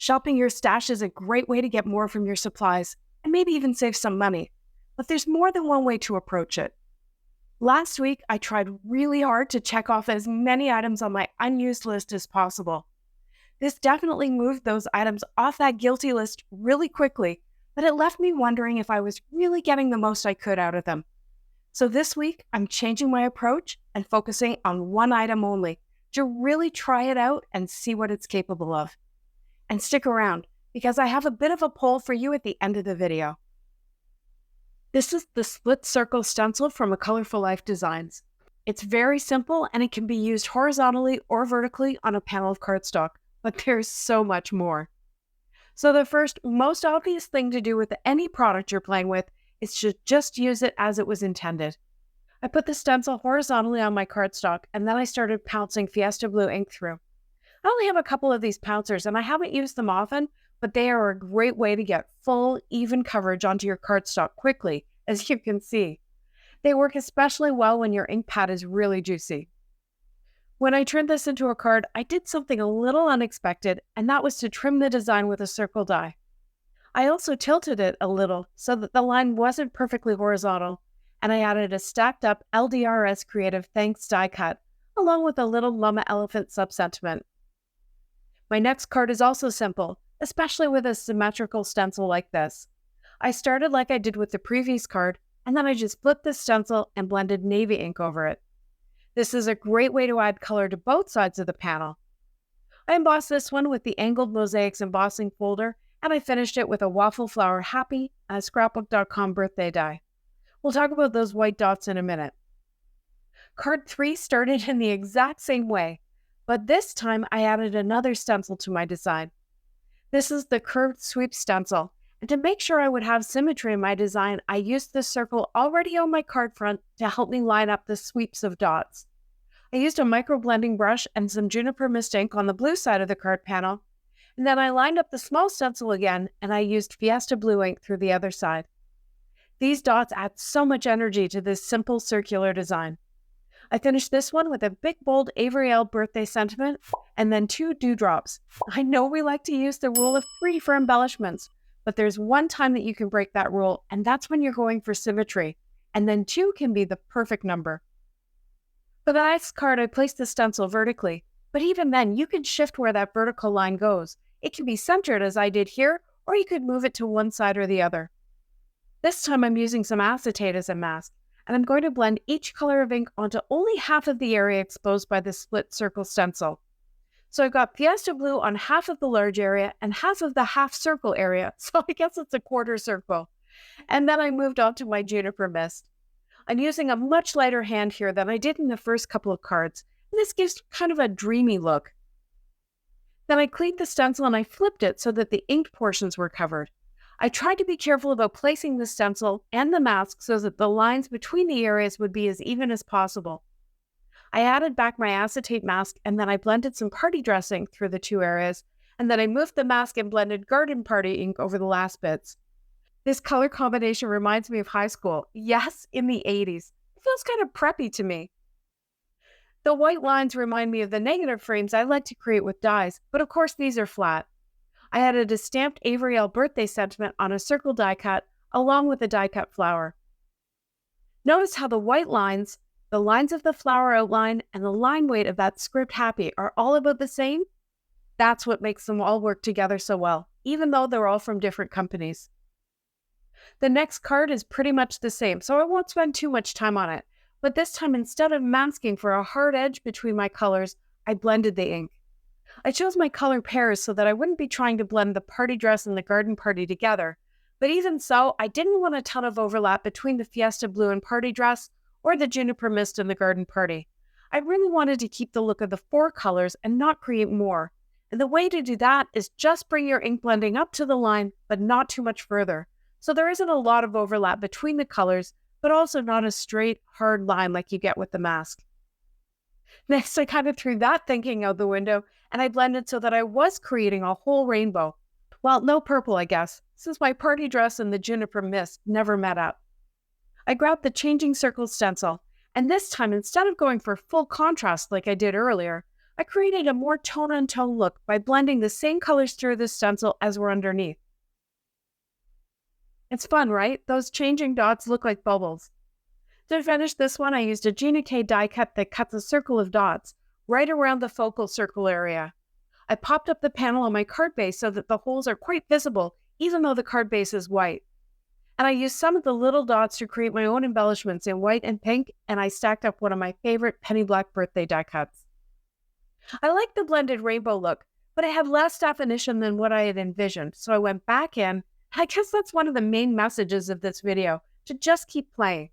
Shopping your stash is a great way to get more from your supplies and maybe even save some money. But there's more than one way to approach it. Last week, I tried really hard to check off as many items on my unused list as possible. This definitely moved those items off that guilty list really quickly, but it left me wondering if I was really getting the most I could out of them. So this week, I'm changing my approach and focusing on one item only to really try it out and see what it's capable of. And stick around, because I have a bit of a poll for you at the end of the video. This is the split circle stencil from A Colorful Life Designs. It's very simple and it can be used horizontally or vertically on a panel of cardstock, but there's so much more. So the first, most obvious thing to do with any product you're playing with is to just use it as it was intended. I put the stencil horizontally on my cardstock and then I started pouncing Fiesta Blue ink through. I only have a couple of these pouncers and I haven't used them often, but they are a great way to get full, even coverage onto your cardstock quickly, as you can see. They work especially well when your ink pad is really juicy. When I turned this into a card, I did something a little unexpected, and that was to trim the design with a circle die. I also tilted it a little so that the line wasn't perfectly horizontal, and I added a stacked up LDRS Creative Thanks die cut, along with a little mama elephant sub-sentiment. My next card is also simple, especially with a symmetrical stencil like this. I started like I did with the previous card, and then I just flipped the stencil and blended navy ink over it. This is a great way to add color to both sides of the panel. I embossed this one with the angled Mosaics embossing folder, and I finished it with a Waffle Flower Happy and a Scrapbook.com birthday die. We'll talk about those white dots in a minute. Card 3 started in the exact same way, but this time I added another stencil to my design. This is the curved sweep stencil, and to make sure I would have symmetry in my design, I used the circle already on my card front to help me line up the sweeps of dots. I used a micro blending brush and some juniper mist ink on the blue side of the card panel, and then I lined up the small stencil again and I used Fiesta Blue ink through the other side. These dots add so much energy to this simple circular design. I finished this one with a big bold Avery Elle birthday sentiment and then 2 dewdrops. I know we like to use the rule of 3 for embellishments, but there's one time that you can break that rule, and that's when you're going for symmetry, and then 2 can be the perfect number. For the next card, I placed the stencil vertically, but even then, you can shift where that vertical line goes. It can be centered as I did here, or you could move it to one side or the other. This time I'm using some acetate as a mask, and I'm going to blend each color of ink onto only half of the area exposed by the split circle stencil. So I've got Fiesta Blue on half of the large area and half of the half circle area, so I guess it's a quarter circle. And then I moved on to my juniper mist. I'm using a much lighter hand here than I did in the first couple of cards, and this gives kind of a dreamy look. Then I cleaned the stencil and I flipped it so that the inked portions were covered. I tried to be careful about placing the stencil and the mask so that the lines between the areas would be as even as possible. I added back my acetate mask and then I blended some party dressing through the 2 areas, and then I moved the mask and blended garden party ink over the last bits. This color combination reminds me of high school. Yes, in the 80s. It feels kind of preppy to me. The white lines remind me of the negative frames I like to create with dies, but of course these are flat. I added a stamped Avery Elle birthday sentiment on a circle die cut along with a die cut flower. Notice how the white lines, the lines of the flower outline, and the line weight of that script happy are all about the same? That's what makes them all work together so well, even though they're all from different companies. The next card is pretty much the same, so I won't spend too much time on it, but this time instead of masking for a hard edge between my colors, I blended the ink. I chose my color pairs so that I wouldn't be trying to blend the party dress and the garden party together, but even so, I didn't want a ton of overlap between the Fiesta Blue and party dress or the juniper mist and the garden party. I really wanted to keep the look of the 4 colors and not create more, and the way to do that is just bring your ink blending up to the line, but not too much further, so there isn't a lot of overlap between the colors, but also not a straight, hard line like you get with the mask. Next, I kind of threw that thinking out the window, and I blended so that I was creating a whole rainbow. Well, no purple, I guess, since my party dress and the juniper mist never met up. I grabbed the changing circles stencil, and this time, instead of going for full contrast like I did earlier, I created a more tone-on-tone look by blending the same colors through the stencil as were underneath. It's fun, right? Those changing dots look like bubbles. To finish this one, I used a Gina die cut that cuts a circle of dots right around the focal circle area. I popped up the panel on my card base so that the holes are quite visible, even though the card base is white. And I used some of the little dots to create my own embellishments in white and pink, and I stacked up one of my favorite penny black birthday die cuts. I like the blended rainbow look, but I had less definition than what I had envisioned, so I went back in. I guess that's one of the main messages of this video, to just keep playing.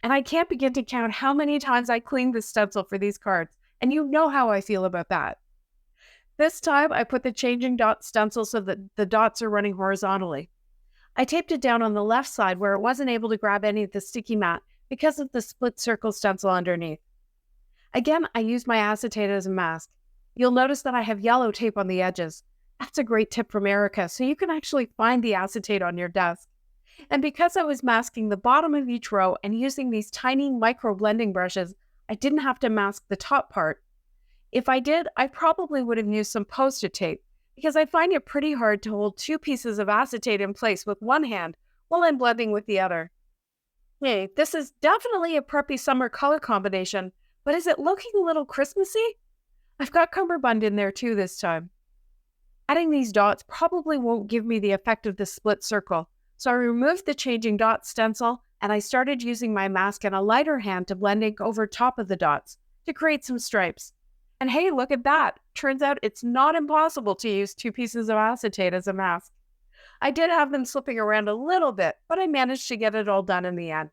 And I can't begin to count how many times I cleaned the stencil for these cards, and you know how I feel about that. This time, I put the changing dot stencil so that the dots are running horizontally. I taped it down on the left side where it wasn't able to grab any of the sticky mat because of the split circle stencil underneath. Again, I used my acetate as a mask. You'll notice that I have yellow tape on the edges. That's a great tip from Erica, so you can actually find the acetate on your desk. And because I was masking the bottom of each row and using these tiny micro blending brushes, I didn't have to mask the top part. If I did, I probably would have used some Post-it tape, because I find it pretty hard to hold two pieces of acetate in place with one hand while I'm blending with the other. Hey, this is definitely a preppy summer color combination, but is it looking a little Christmassy? I've got cummerbund in there too this time. Adding these dots probably won't give me the effect of the split circle, so I removed the changing dot stencil and I started using my mask and a lighter hand to blend ink over top of the dots to create some stripes. And hey, look at that! Turns out it's not impossible to use two pieces of acetate as a mask. I did have them slipping around a little bit, but I managed to get it all done in the end.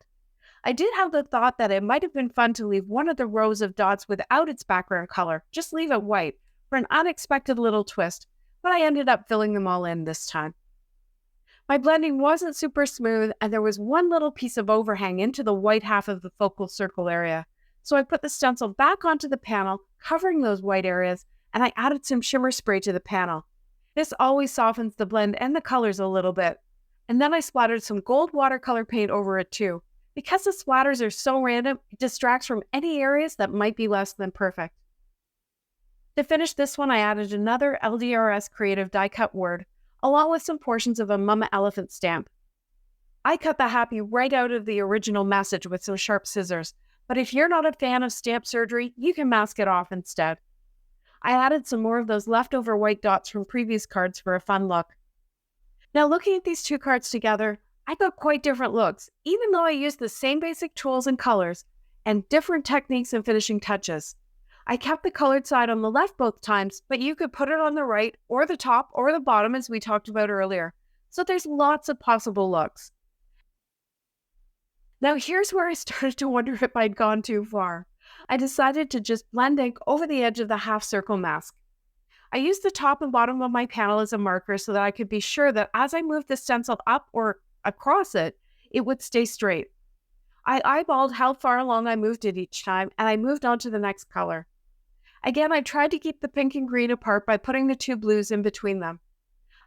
I did have the thought that it might have been fun to leave one of the rows of dots without its background color, just leave it white, for an unexpected little twist, but I ended up filling them all in this time. My blending wasn't super smooth, and there was one little piece of overhang into the white half of the focal circle area. So I put the stencil back onto the panel, covering those white areas, and I added some shimmer spray to the panel. This always softens the blend and the colors a little bit. And then I splattered some gold watercolor paint over it too. Because the splatters are so random, it distracts from any areas that might be less than perfect. To finish this one, I added another LDRS creative die cut word, along with some portions of a mama elephant stamp. I cut the happy right out of the original message with some sharp scissors, but if you're not a fan of stamp surgery, you can mask it off instead. I added some more of those leftover white dots from previous cards for a fun look. Now looking at these two cards together, I got quite different looks, even though I used the same basic tools and colors and different techniques and finishing touches. I kept the colored side on the left both times, but you could put it on the right or the top or the bottom as we talked about earlier. So there's lots of possible looks. Now here's where I started to wonder if I'd gone too far. I decided to just blend ink over the edge of the half circle mask. I used the top and bottom of my panel as a marker so that I could be sure that as I moved the stencil up or across it, it would stay straight. I eyeballed how far along I moved it each time, and I moved on to the next color. Again, I tried to keep the pink and green apart by putting the two blues in between them.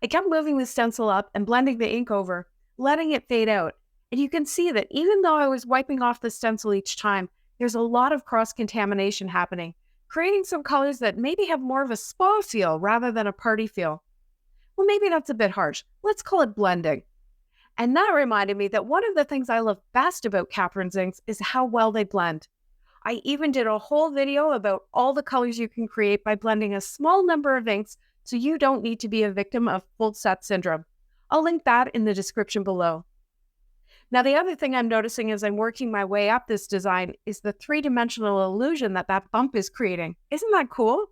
I kept moving the stencil up and blending the ink over, letting it fade out. And you can see that even though I was wiping off the stencil each time, there's a lot of cross-contamination happening, creating some colors that maybe have more of a spa feel rather than a party feel. Well, maybe that's a bit harsh. Let's call it blending. And that reminded me that one of the things I love best about Catherine's inks is how well they blend. I even did a whole video about all the colors you can create by blending a small number of inks, so you don't need to be a victim of full set syndrome. I'll link that in the description below. Now, the other thing I'm noticing as I'm working my way up this design is the three-dimensional illusion that bump is creating. Isn't that cool?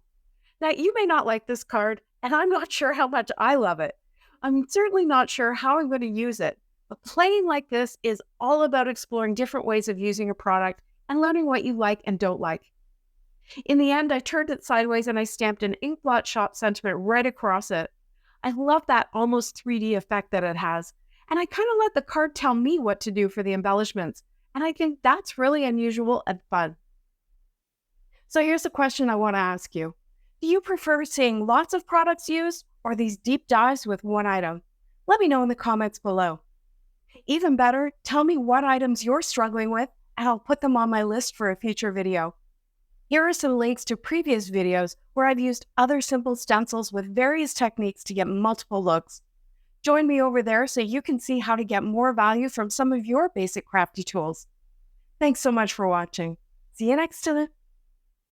Now, you may not like this card, and I'm not sure how much I love it. I'm certainly not sure how I'm going to use it, but playing like this is all about exploring different ways of using a product and learning what you like and don't like. In the end, I turned it sideways and I stamped an ink blot shop sentiment right across it. I love that almost 3D effect that it has, and I kind of let the card tell me what to do for the embellishments, and I think that's really unusual and fun. So here's a question I want to ask you. Do you prefer seeing lots of products used or these deep dives with one item? Let me know in the comments below. Even better, tell me what items you're struggling with, and I'll put them on my list for a future video. Here are some links to previous videos where I've used other simple stencils with various techniques to get multiple looks. Join me over there so you can see how to get more value from some of your basic crafty tools. Thanks so much for watching. See you next time.